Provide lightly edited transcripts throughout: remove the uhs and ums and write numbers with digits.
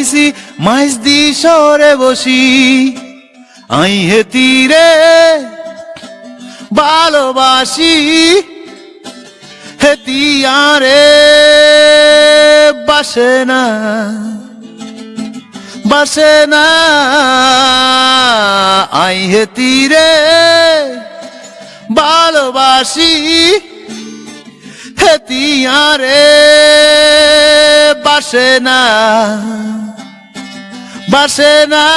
খাইছি মাইজ দি শহরে বসি আই হেতিরে ভালোবাসি হেতিয়ারে বাসে না বাসে না আই হেতিরে ভালোবাসি হেতিয়ারে বাসে না বাসে না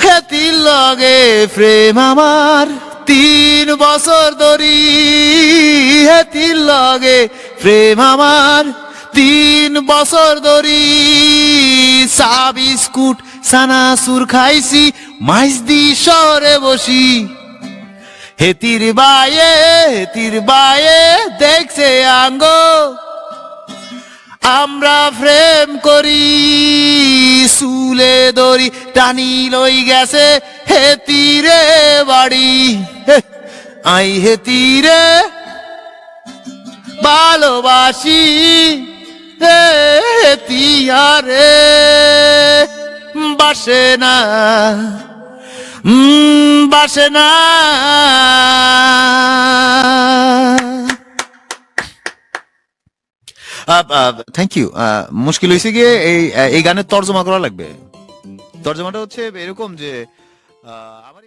হেতির লগে প্রেম আমার 3 বছর ধরি হেতির লগে প্রেম আমার 3 বছর ধরি চা বিস্কুট সানাসুর খাইছি মাইজ দি শহরে বসি হেতির বায়ে দেখছে আঙ্গ আমরা প্রেম করি চুলে দড়ি টানি লই গেছে হেতিরে বাড়ি আই হেতিরে ভালোবাসি হেতিয়ারে বাসে না বাসে না থ্যাংক ইউ মুশকিল হয়েছে গিয়ে এই গানের তর্জমা করা লাগবে তর্জমাটা হচ্ছে এরকম যে আমার